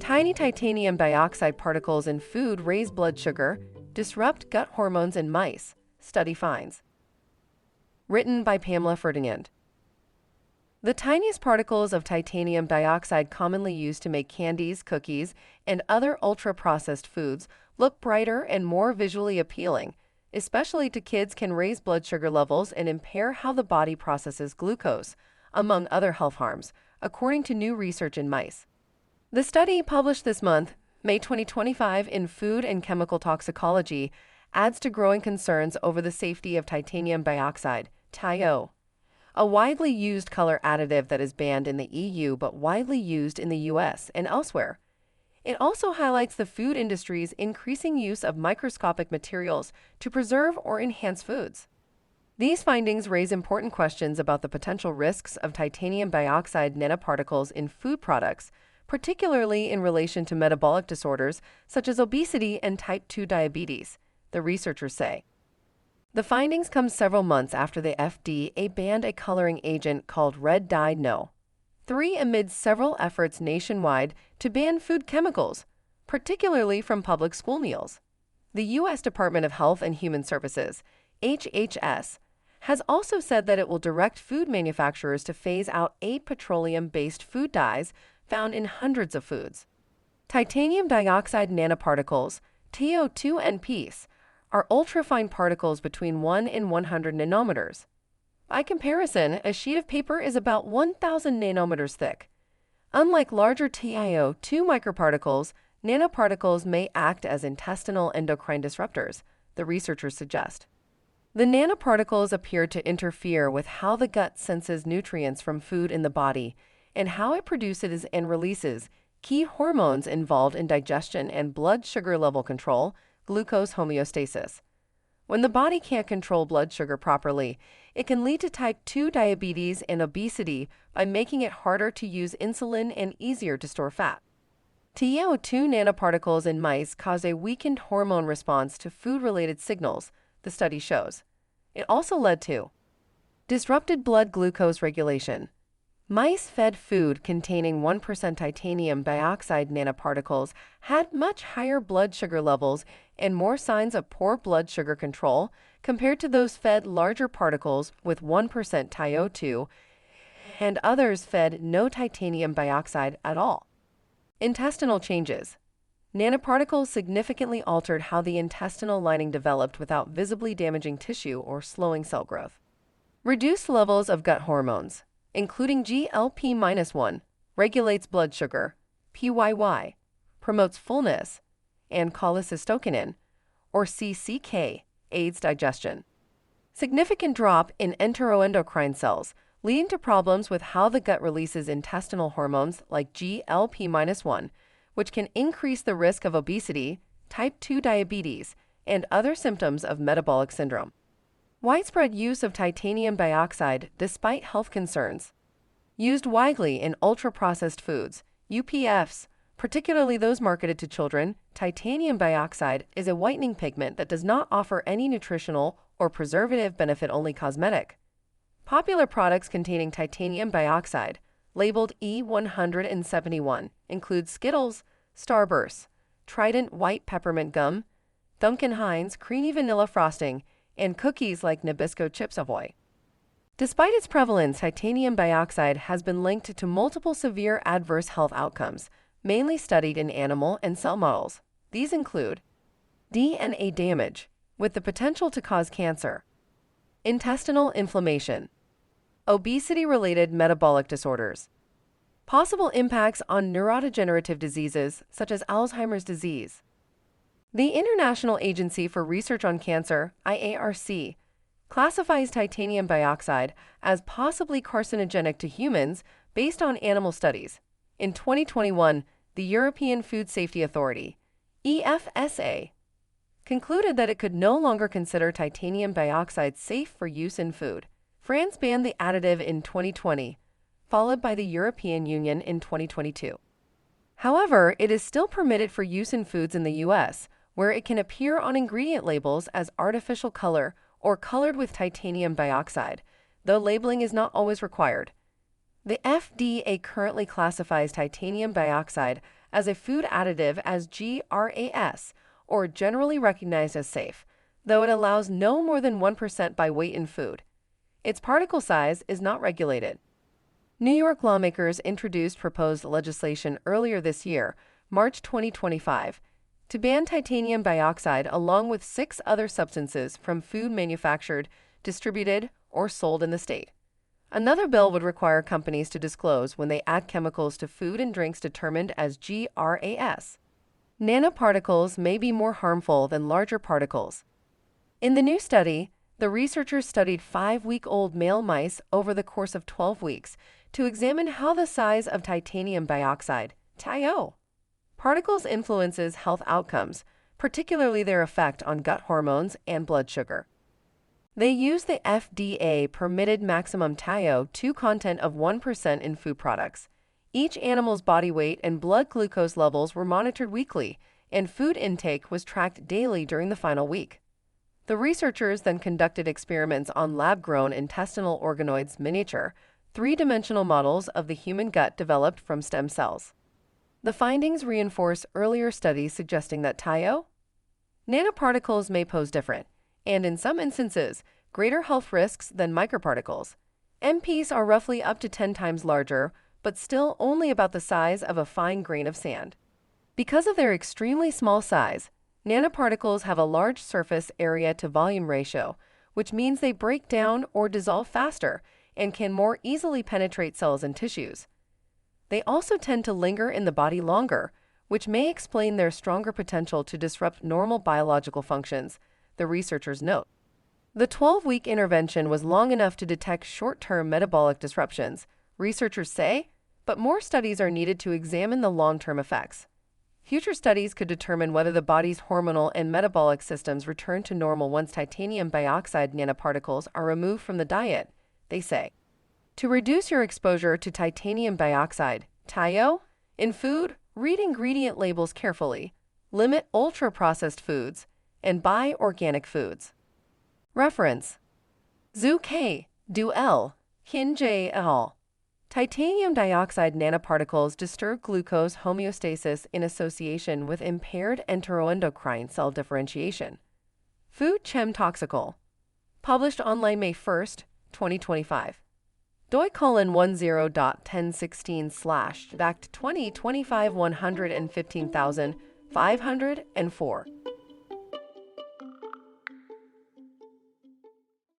Tiny titanium dioxide particles in food raise blood sugar, disrupt gut hormones in mice, study finds. Written by Pamela Ferdinand. The tiniest particles of titanium dioxide commonly used to make candies, cookies, and other ultra-processed foods look brighter and more visually appealing, especially to kids, can raise blood sugar levels and impair how the body processes glucose, among other health harms, according to new research in mice. The study, published this month, May 2025, in Food and Chemical Toxicology, adds to growing concerns over the safety of titanium dioxide, TiO, a widely used color additive that is banned in the EU but widely used in the US and elsewhere. It also highlights the food industry's increasing use of microscopic materials to preserve or enhance foods. These findings raise important questions about the potential risks of titanium dioxide nanoparticles in food products, particularly in relation to metabolic disorders such as obesity and type 2 diabetes, the researchers say. The findings come several months after the FDA banned a coloring agent called red dye No. 3 amid several efforts nationwide to ban food chemicals, particularly from public school meals. The U.S. Department of Health and Human Services, HHS, has also said that it will direct food manufacturers to phase out 8 petroleum-based food dyes found in hundreds of foods. Titanium dioxide nanoparticles, TiO2 and PEACE, are ultrafine particles between 1 and 100 nanometers. By comparison, a sheet of paper is about 1,000 nanometers thick. Unlike larger TiO2 microparticles, nanoparticles may act as intestinal endocrine disruptors, the researchers suggest. The nanoparticles appear to interfere with how the gut senses nutrients from food in the body and how it produces and releases key hormones involved in digestion and blood sugar level control, glucose homeostasis. When the body can't control blood sugar properly, it can lead to type 2 diabetes and obesity by making it harder to use insulin and easier to store fat. TiO2 nanoparticles in mice cause a weakened hormone response to food-related signals, the study shows. It also led to disrupted blood glucose regulation. Mice fed food containing 1% titanium dioxide nanoparticles had much higher blood sugar levels and more signs of poor blood sugar control compared to those fed larger particles with 1% TiO2 and others fed no titanium dioxide at all. Intestinal changes. Nanoparticles significantly altered how the intestinal lining developed without visibly damaging tissue or slowing cell growth. Reduced levels of gut hormones, including GLP-1, regulates blood sugar, PYY, promotes fullness, and cholecystokinin, or CCK, aids digestion. Significant drop in enteroendocrine cells, leading to problems with how the gut releases intestinal hormones like GLP-1, which can increase the risk of obesity, type 2 diabetes, and other symptoms of metabolic syndrome. Widespread use of titanium dioxide despite health concerns. Used widely in ultra-processed foods, UPFs, particularly those marketed to children, titanium dioxide is a whitening pigment that does not offer any nutritional or preservative benefit, only cosmetic. Popular products containing titanium dioxide, labeled E171, include Skittles, Starburst, Trident white peppermint gum, Duncan Hines creamy vanilla frosting, and cookies like Nabisco Chips Ahoy. Despite its prevalence, titanium dioxide has been linked to multiple severe adverse health outcomes, mainly studied in animal and cell models. These include DNA damage, with the potential to cause cancer, intestinal inflammation, obesity-related metabolic disorders, possible impacts on neurodegenerative diseases such as Alzheimer's disease. The International Agency for Research on Cancer, IARC, classifies titanium dioxide as possibly carcinogenic to humans based on animal studies. In 2021, the European Food Safety Authority, EFSA, concluded that it could no longer consider titanium dioxide safe for use in food. France banned the additive in 2020, followed by the European Union in 2022. However, it is still permitted for use in foods in the U.S., where it can appear on ingredient labels as artificial color or colored with titanium dioxide, though labeling is not always required. The FDA currently classifies titanium dioxide as a food additive as GRAS, or generally recognized as safe, though it allows no more than 1% by weight in food. Its particle size is not regulated. New York lawmakers introduced proposed legislation earlier this year, March 2025, to ban titanium dioxide along with 6 other substances from food manufactured, distributed, or sold in the state. Another bill would require companies to disclose when they add chemicals to food and drinks determined as GRAS. Nanoparticles may be more harmful than larger particles. In the new study, the researchers studied 5-week-old male mice over the course of 12 weeks to examine how the size of titanium dioxide, TiO, particles influences health outcomes, particularly their effect on gut hormones and blood sugar. They used the FDA-permitted maximum TiO2 content of 1% in food products. Each animal's body weight and blood glucose levels were monitored weekly, and food intake was tracked daily during the final week. The researchers then conducted experiments on lab-grown intestinal organoids miniature, 3-dimensional models of the human gut developed from stem cells. The findings reinforce earlier studies suggesting that TiO nanoparticles may pose different, and in some instances, greater health risks than microparticles. MPs are roughly up to 10 times larger, but still only about the size of a fine grain of sand. Because of their extremely small size, nanoparticles have a large surface area to volume ratio, which means they break down or dissolve faster and can more easily penetrate cells and tissues. They also tend to linger in the body longer, which may explain their stronger potential to disrupt normal biological functions, the researchers note. The 12-week intervention was long enough to detect short-term metabolic disruptions, researchers say, but more studies are needed to examine the long-term effects. Future studies could determine whether the body's hormonal and metabolic systems return to normal once titanium dioxide nanoparticles are removed from the diet, they say. To reduce your exposure to titanium dioxide, TiO, in food, read ingredient labels carefully, limit ultra-processed foods, and buy organic foods. Reference: Zhu K, Du L, Qin J al. Titanium dioxide nanoparticles disturb glucose homeostasis in association with impaired enteroendocrine cell differentiation. Food Chem Toxical. Published online May 1, 2025. doi:10.1016/backed 2025 115504.